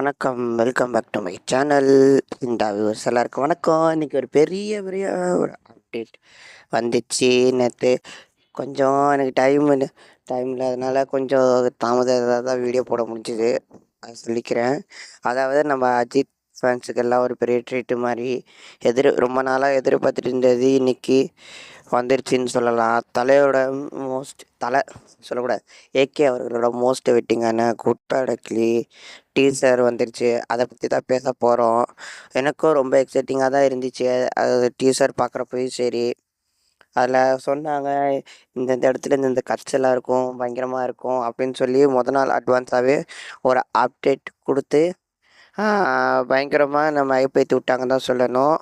வணக்கம். Welcome back to my channel. இந்த viewers எல்லாருக்கும் வணக்கம். இன்றைக்கி ஒரு பெரிய பெரிய ஒரு அப்டேட் வந்துச்சு. நேற்று கொஞ்சம் எனக்கு டைம் இல்லாதனால கொஞ்சம் தாமதமாக தான் வீடியோ போட முடிஞ்சுது. அது சொல்லிக்கிறேன். அதாவது நம்ம அஜித் ஃபேன்ஸுக்கெல்லாம் ஒரு பெரிய ட்ரீட்டு மாதிரி ரொம்ப நாளாக எதிர்பார்த்துட்டு இருந்தது இன்றைக்கி வந்துருச்சுன்னு சொல்லலாம். தலை சொல்லக்கூடாது, ஏகே அவர்களோட மோஸ்ட் வெயிட்டிங்கான குட் பேட் அக்லி டீசர் வந்துருச்சு. அதை பற்றி தான் பேச போகிறோம். எனக்கும் ரொம்ப எக்ஸைட்டிங்காக தான் இருந்துச்சு அது டீசர் பார்க்குறப்பயும் சரி. அதில் சொன்னாங்க இந்தந்த இடத்துல இந்த கட்செல்லாம் இருக்கும், பயங்கரமாக இருக்கும் அப்படின்னு சொல்லி நாள் அட்வான்ஸாகவே ஒரு அப்டேட் கொடுத்து பயங்கரமாக நம்ம ஐப்பேற்றி விட்டாங்க தான் சொல்லணும்.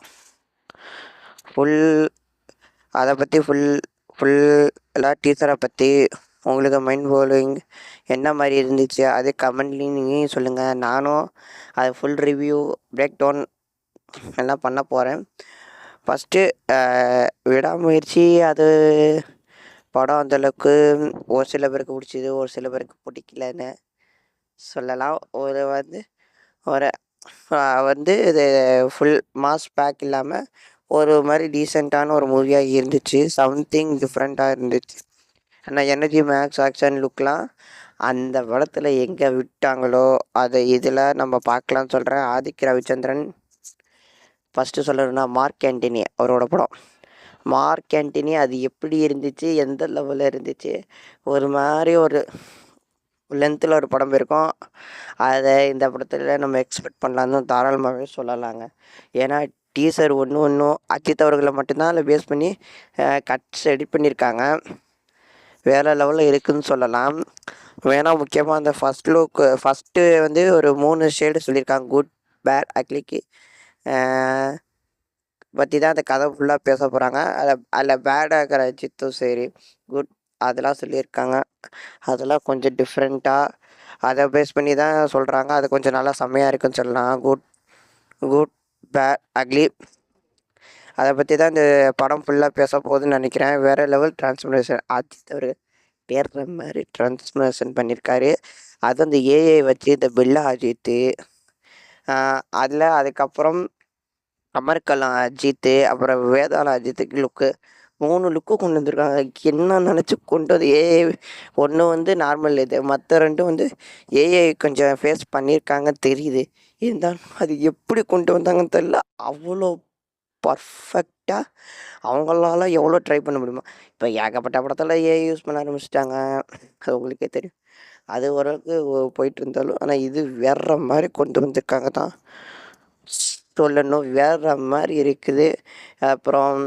அதை பற்றி ஃபுல்லாக டீச்சரை பற்றி உங்களுக்கு மைண்ட் ப்ளோவிங் என்ன மாதிரி இருந்துச்சு அது கமெண்ட்லேயும் நீங்கள் சொல்லுங்கள். நானும் அது ஃபுல் ரிவ்யூ பிரேக் டவுன் எல்லாம் பண்ண போகிறேன். ஃபஸ்ட்டு விடாமுயற்சி அது படம் அந்தளவுக்கு ஒரு சில பேருக்கு பிடிச்சிது, ஒரு சில பேருக்கு பிடிக்கலன்னு சொல்லலாம். இது ஃபுல் மாஸ் பேக் இல்லாமல் ஒரு மாதிரி டீசெண்டான ஒரு மூவியாக இருந்துச்சு. சம்திங் டிஃப்ரெண்ட்டாக இருந்துச்சு. ஆனால் எனர்ஜி மேக்ஸ் ஆக்ஷன் லுக்லாம் அந்த படத்தில் எங்கே விட்டாங்களோ அதை இதில் நம்ம பார்க்கலான்னு சொல்கிறேன். ஆதித்ய ரவிச்சந்திரன் ஃபஸ்ட்டு சொல்லணும்னா மார்க் ஆண்டனி அவரோட படம். மார்க் ஆண்டனி அது எப்படி இருந்துச்சு, எந்த லெவலில் இருந்துச்சு, ஒரு மாதிரி ஒரு லென்த்தில் ஒரு படம் இருக்கும். அதை இந்த படத்தில் நம்ம எக்ஸ்பெக்ட் பண்ணலான்னு தாராளமாகவே சொல்லலாங்க. ஏன்னா டீசர் ஒன்றும் அஜித் அவர்களை மட்டும்தான் அதில் பேஸ் பண்ணி கட்ஸ் எடிட் பண்ணியிருக்காங்க. வேறு லெவலில் இருக்குதுன்னு சொல்லலாம். வேணால் முக்கியமாக அந்த ஃபஸ்ட்டு ஒரு 3 ஷேடு சொல்லியிருக்காங்க. குட் பேட் அக்லிக்கு பற்றி தான் அந்த கதை ஃபுல்லாக பேச போகிறாங்க. அதில் பேடாக இருக்கிற அஜித்தும் சரி, குட் அதெல்லாம் சொல்லியிருக்காங்க. அதெல்லாம் கொஞ்சம் டிஃப்ரெண்ட்டாக அதை பேஸ் பண்ணி தான் சொல்கிறாங்க. அது கொஞ்சம் நல்லா செம்மையாக இருக்குன்னு சொல்லலாம். குட் பேட் அக்லி அதை பற்றி தான் இந்த படம் ஃபுல்லாக பேச போகுதுன்னு நினைக்கிறேன். வேறு லெவல் டிரான்ஸ்ஃபர்மேஷன் அஜித் அவர் பேர்ற மாதிரி டிரான்ஸ்ஃபர்மேஷன் பண்ணியிருக்காரு. அது அந்த ஏஐ வச்சு இந்த பில்லா அஜித்து அதுக்கப்புறம் அமர்கலாம் அஜித்து, அப்புறம் வேதாள அஜித்துக்கு லுக்கு 3 லுக்கு கொண்டு வந்திருக்காங்க. என்ன நினச்சி கொண்டு வந்து ஏஐ ஒன்று நார்மல் இது, மற்ற 2 ஏஐ கொஞ்சம் ஃபேஸ் பண்ணியிருக்காங்க தெரியுது. இருந்தாலும் அது எப்படி கொண்டு வந்தாங்கன்னு தெரியல. அவ்வளோ பர்ஃபெக்டாக அவங்களால எவ்வளோ ட்ரை பண்ண முடியுமா. இப்போ ஏகப்பட்ட படத்தில் ஏஐ யூஸ் பண்ண ஆரம்பிச்சிட்டாங்க, அது உங்களுக்கே தெரியும். அது ஓரளவுக்கு போயிட்டு இருந்தாலும் ஆனால் இது வேற மாதிரி கொண்டு வந்திருக்காங்க தான் சொல்லணும். வேறு மாதிரி இருக்குது. அப்புறம்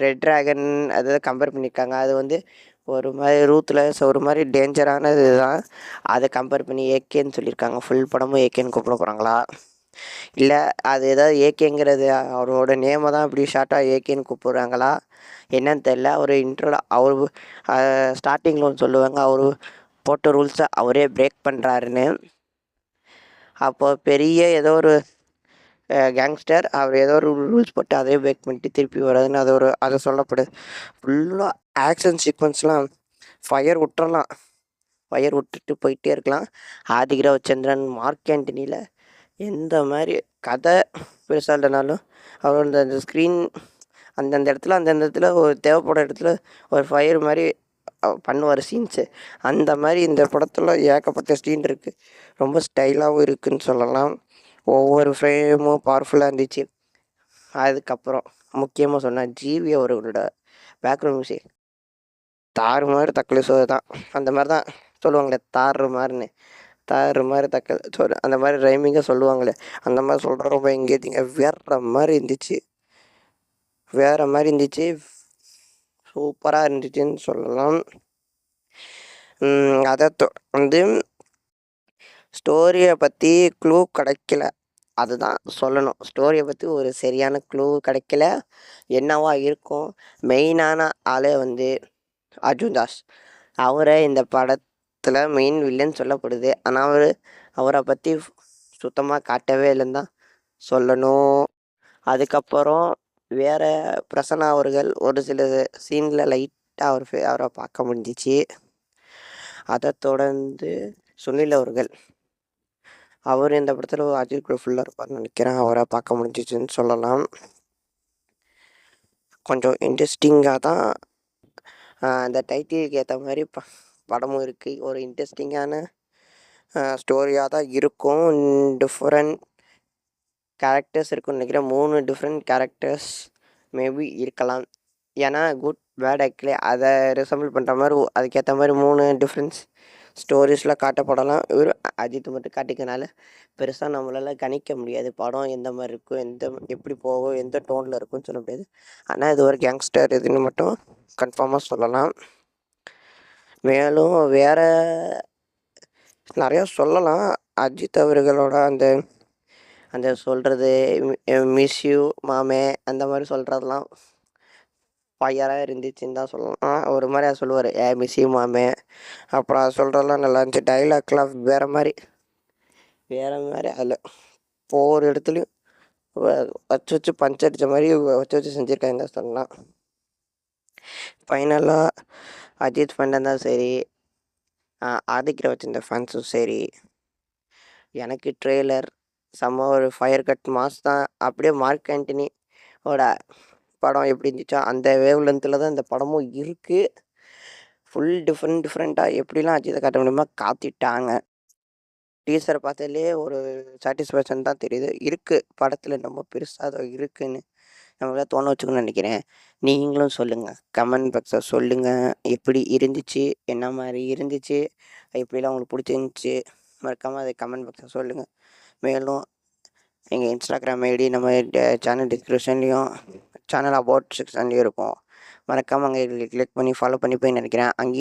ரெட் ட்ராகன் அதை கம்பேர் பண்ணியிருக்காங்க. அது ஒரு மாதிரி ரூத்லெஸ், ஒரு மாதிரி டேஞ்சரானது தான். அதை கம்பேர் பண்ணி ஏகேன்னு சொல்லியிருக்காங்க. ஃபுல் படமும் ஏகேன்னு கூப்பிட போகிறாங்களா, இல்லை அது ஏதாவது ஏகேங்கிறது அவரோட நேமை தான் இப்படி ஷார்ட்டாக ஏகேன்னு கூப்பிட்றாங்களா என்னன்னு தெரில. அவர் இன்ட்ரோவில் அவர் ஸ்டார்டிங்கில் ஒன்று சொல்லுவாங்க, அவர் போட்ட ரூல்ஸை அவரே பிரேக் பண்ணுறாருன்னு. அப்போது பெரிய ஏதோ ஒரு கேங்ஸ்டர் அவர் ஏதோ ஒரு ரூல்ஸ் போட்டு அதே பிரேக் பண்ணிட்டு திருப்பி வர்றதுன்னு அதை சொல்லப்படுது. ஃபுல்லாக ஆக்ஷன் சீக்வன்ஸ்லாம் ஃபயர் விட்டுட்டு போயிட்டே இருக்கலாம். ஆதித்ய ரவிச்சந்திரன் மார்க் ஆண்டனியில் எந்த மாதிரி கதை பெருசாக இல்லைனாலும் அவர் அந்த ஸ்க்ரீன் அந்தந்த இடத்துல ஒரு தேவைப்படுற இடத்துல ஒரு ஃபயர் மாதிரி பண்ணுவார் சீன்ஸு. அந்த மாதிரி இந்த படத்தில் ஏகப்பட்ட சீன் இருக்குது. ரொம்ப ஸ்டைலாகவும் இருக்குதுன்னு சொல்லலாம். ஒவ்வொரு ஃப்ரேமும் பவர்ஃபுல்லாக இருந்துச்சு. அதுக்கப்புறம் முக்கியமாக சொன்னால் ஜிவி அவர்களோட பேக்ரவுண்ட் மியூசிக் தாறுமாறு தக்கலை சோறு தான். அந்த மாதிரி தான் சொல்லுவாங்களே, தாறு மாதிரி தக்கல் சோறு, அந்த மாதிரி ரைமிங்காக சொல்லுவாங்களே, அந்த மாதிரி சொல்கிற ரொம்ப எங்கேதிங்க வேற மாதிரி இருந்துச்சு. சூப்பராக இருந்துச்சுன்னு சொல்லலாம். அதை ஸ்டோரியை பற்றி க்ளூ கிடைக்கல, அதுதான் சொல்லணும். ஸ்டோரியை பற்றி ஒரு சரியான க்ளூ கிடைக்கல. என்னவா இருக்கும், மெயினான ஆளே அர்ஜுன் தாஸ். அவரை இந்த படத்தில் மெயின் வில்லன் சொல்லப்படுது. ஆனால் அவரை பற்றி சுத்தமாக காட்டவே இல்லைன்னு தான் சொல்லணும். அதுக்கப்புறம் வேறு பிரசன்னா அவர்கள் ஒரு சில சீனில் லைட்டாக அவரை பார்க்க முடிஞ்சிச்சு. அதை தொடர்ந்து சுனில் அவர்கள் அவர் இந்த படத்தில் அஜித் கூட ஃபுல்லாக இருப்பார்னு நினைக்கிறேன். அவரை பார்க்க முடிஞ்சிச்சுன்னு சொல்லலாம். கொஞ்சம் இன்ட்ரெஸ்டிங்காக தான் அந்த டைட்டிலுக்கு ஏற்ற மாதிரி படமும் இருக்குது. ஒரு இன்ட்ரெஸ்டிங்கான ஸ்டோரியாக தான் இருக்கும். டிஃப்ரெண்ட் கேரக்டர்ஸ் இருக்குன்னு நினைக்கிறேன். 3 டிஃப்ரெண்ட் கேரக்டர்ஸ் மேபி இருக்கலாம். ஏன்னா குட் பேட் ஆக்சுவலி அதை ரிசம்பிள் பண்ணுற மாதிரி அதுக்கேற்ற மாதிரி 3 டிஃப்ரெண்ட்ஸ் ஸ்டோரிஸில் காட்டப்படலாம். வெறும் அஜித் மட்டும் காட்டிக்கனால பெருசாக நம்மளால் கணிக்க முடியாது. படம் எந்த மாதிரி இருக்கும், எப்படி போகும், எந்த டோனில் இருக்கும்னு சொல்ல முடியாது. ஆனால் இது ஒரு கேங்ஸ்டர் இதுன்னு மட்டும் கன்ஃபார்மாக சொல்லலாம். மேலும் வேறு நிறையா சொல்லலாம். அஜித் அவர்களோட அந்த அந்த சொல்கிறது மிஸ் யூ மாமே அந்த மாதிரி சொல்கிறதெல்லாம் ஃபயராக இருந்துச்சுன்னு தான் சொல்லலாம். ஒரு மாதிரி சொல்லுவார் மிஸ் யூ மாமே. அப்புறம் அது சொல்கிறதெல்லாம் நல்லா இருந்துச்சு. டைலாக்லாம் வேறு மாதிரி அதில் ஒவ்வொரு இடத்துலையும் வச்சு வச்சு பஞ்ச் அடித்த மாதிரி வச்சு செஞ்சுருக்காங்க சொல்லலாம். ஃபைனலாக அஜித் ஃபேன் தான் சரி, ஆதிக்கிற வச்சிருந்த ஃபேன்ஸும் சரி, எனக்கு ட்ரெய்லர் செம்ம ஒரு ஃபயர் கட் மாஸ் தான். அப்படியே மார்க் ஆண்டனியோட படம் எப்படி இருந்துச்சோ அந்த வேவ் லென்த்தில் தான் இந்த படமும் இருக்குது. ஃபுல் டிஃப்ரெண்ட்டாக எப்படிலாம் அஜித்தை காட்ட முடியுமா காத்திட்டாங்க. டீசரை பார்த்தாலே ஒரு சாட்டிஸ்ஃபேக்ஷன் தான் தெரியுது. இருக்குது படத்தில் நம்ம பெருசாக அதை இருக்குதுன்னு நம்மளால் தோண வச்சுக்கணும்னு நினைக்கிறேன். நீங்களும் சொல்லுங்கள், கமெண்ட் பாக்ஸில் சொல்லுங்கள் எப்படி இருந்துச்சு, என்ன மாதிரி இருந்துச்சு, எப்படிலாம் உங்களுக்கு பிடிச்சிருந்துச்சி மறக்காமல் அதை கமெண்ட் பாக்ஸில் சொல்லுங்கள். மேலும் எங்கள் இன்ஸ்டாகிராம் ஐடி நம்ம சேனல் டிஸ்கிரிப்ஷன்லேயும் சேனல் அபவுட் செக்ஷன்லேயும் இருக்கும். மறக்காமல் அங்கே கிளிக் பண்ணி ஃபாலோ பண்ணி போய் நினைக்கிறேன். அங்கேயும்